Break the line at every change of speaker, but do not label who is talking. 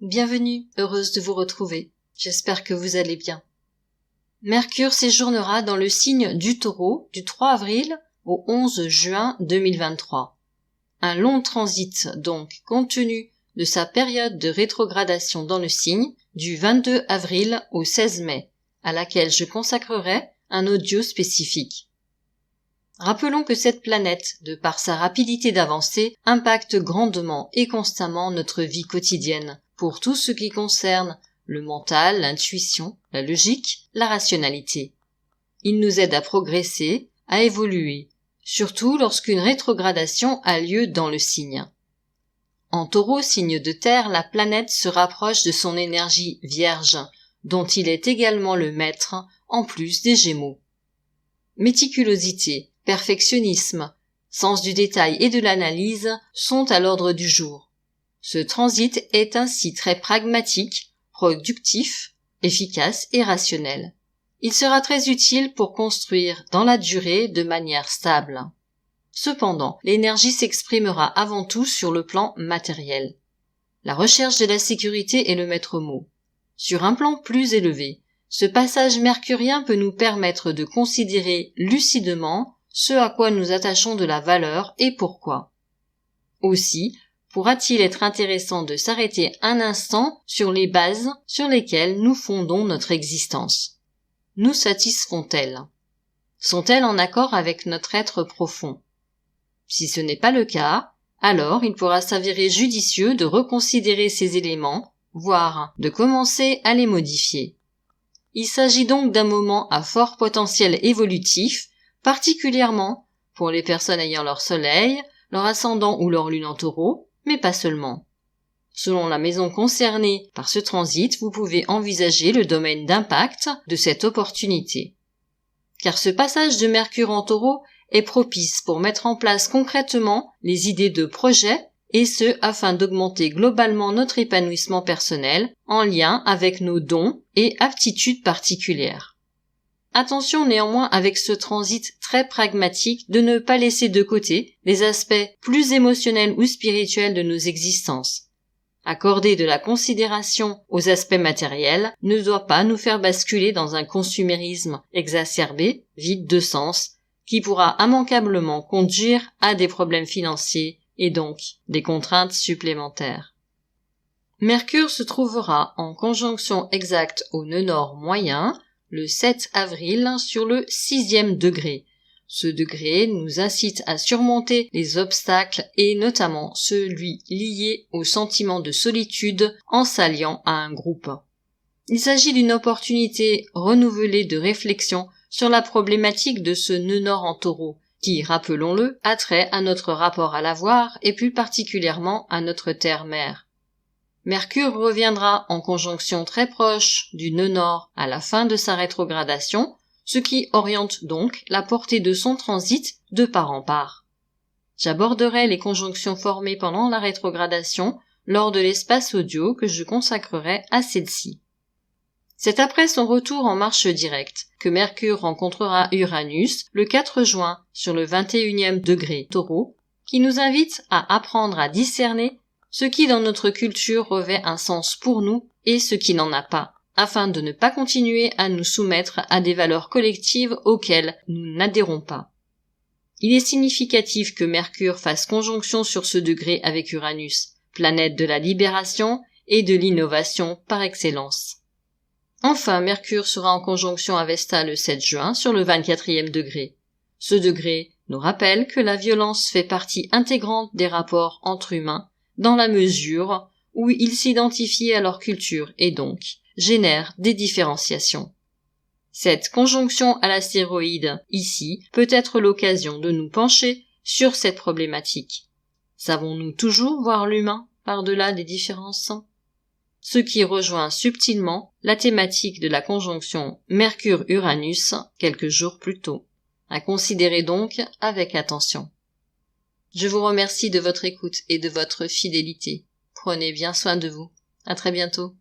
Bienvenue, heureuse de vous retrouver. J'espère que vous allez bien. Mercure séjournera dans le signe du Taureau du 3 avril au 11 juin 2023. Un long transit donc, compte tenu de sa période de rétrogradation dans le signe du 22 avril au 16 mai, à laquelle je consacrerai un audio spécifique. Rappelons que cette planète, de par sa rapidité d'avancée, impacte grandement et constamment notre vie quotidienne, pour tout ce qui concerne le mental, l'intuition, la logique, la rationalité. Il nous aide à progresser, à évoluer, surtout lorsqu'une rétrogradation a lieu dans le signe. En Taureau, signe de terre, la planète se rapproche de son énergie vierge, dont il est également le maître, en plus des Gémeaux. Méticulosité, perfectionnisme, sens du détail et de l'analyse sont à l'ordre du jour. Ce transit est ainsi très pragmatique, productif, efficace et rationnel. Il sera très utile pour construire dans la durée de manière stable. Cependant, l'énergie s'exprimera avant tout sur le plan matériel. La recherche de la sécurité est le maître mot. Sur un plan plus élevé, ce passage mercurien peut nous permettre de considérer lucidement ce à quoi nous attachons de la valeur et pourquoi. Aussi, pourra-t-il être intéressant de s'arrêter un instant sur les bases sur lesquelles nous fondons notre existence. Nous satisfont-elles? Sont-elles en accord avec notre être profond? Si ce n'est pas le cas, alors il pourra s'avérer judicieux de reconsidérer ces éléments, voire de commencer à les modifier. Il s'agit donc d'un moment à fort potentiel évolutif, particulièrement pour les personnes ayant leur soleil, leur ascendant ou leur lune en Taureau, mais pas seulement. Selon la maison concernée par ce transit, vous pouvez envisager le domaine d'impact de cette opportunité. Car ce passage de Mercure en Taureau est propice pour mettre en place concrètement les idées de projet, et ce afin d'augmenter globalement notre épanouissement personnel en lien avec nos dons et aptitudes particulières. Attention néanmoins avec ce transit très pragmatique de ne pas laisser de côté les aspects plus émotionnels ou spirituels de nos existences. Accorder de la considération aux aspects matériels ne doit pas nous faire basculer dans un consumérisme exacerbé, vide de sens, qui pourra immanquablement conduire à des problèmes financiers et donc des contraintes supplémentaires. Mercure se trouvera en conjonction exacte au nœud nord moyen, le 7 avril sur le 6e degré. Ce degré nous incite à surmonter les obstacles et notamment celui lié au sentiment de solitude en s'alliant à un groupe. Il s'agit d'une opportunité renouvelée de réflexion sur la problématique de ce nœud nord en Taureau, qui, rappelons-le, a trait à notre rapport à l'avoir et plus particulièrement à notre terre-mère. Mercure reviendra en conjonction très proche du nœud nord à la fin de sa rétrogradation, ce qui oriente donc la portée de son transit de part en part. J'aborderai les conjonctions formées pendant la rétrogradation lors de l'espace audio que je consacrerai à celle-ci. C'est après son retour en marche directe que Mercure rencontrera Uranus le 4 juin sur le 21e degré Taureau, qui nous invite à apprendre à discerner ce qui dans notre culture revêt un sens pour nous et ce qui n'en a pas, afin de ne pas continuer à nous soumettre à des valeurs collectives auxquelles nous n'adhérons pas. Il est significatif que Mercure fasse conjonction sur ce degré avec Uranus, planète de la libération et de l'innovation par excellence. Enfin, Mercure sera en conjonction à Vesta le 7 juin sur le 24e degré. Ce degré nous rappelle que la violence fait partie intégrante des rapports entre humains, dans la mesure où ils s'identifient à leur culture et donc génèrent des différenciations. Cette conjonction à l'astéroïde, ici, peut être l'occasion de nous pencher sur cette problématique. Savons-nous toujours voir l'humain par-delà des différences? Ce qui rejoint subtilement la thématique de la conjonction Mercure-Uranus quelques jours plus tôt. À considérer donc avec attention. Je vous remercie de votre écoute et de votre fidélité. Prenez bien soin de vous. À très bientôt.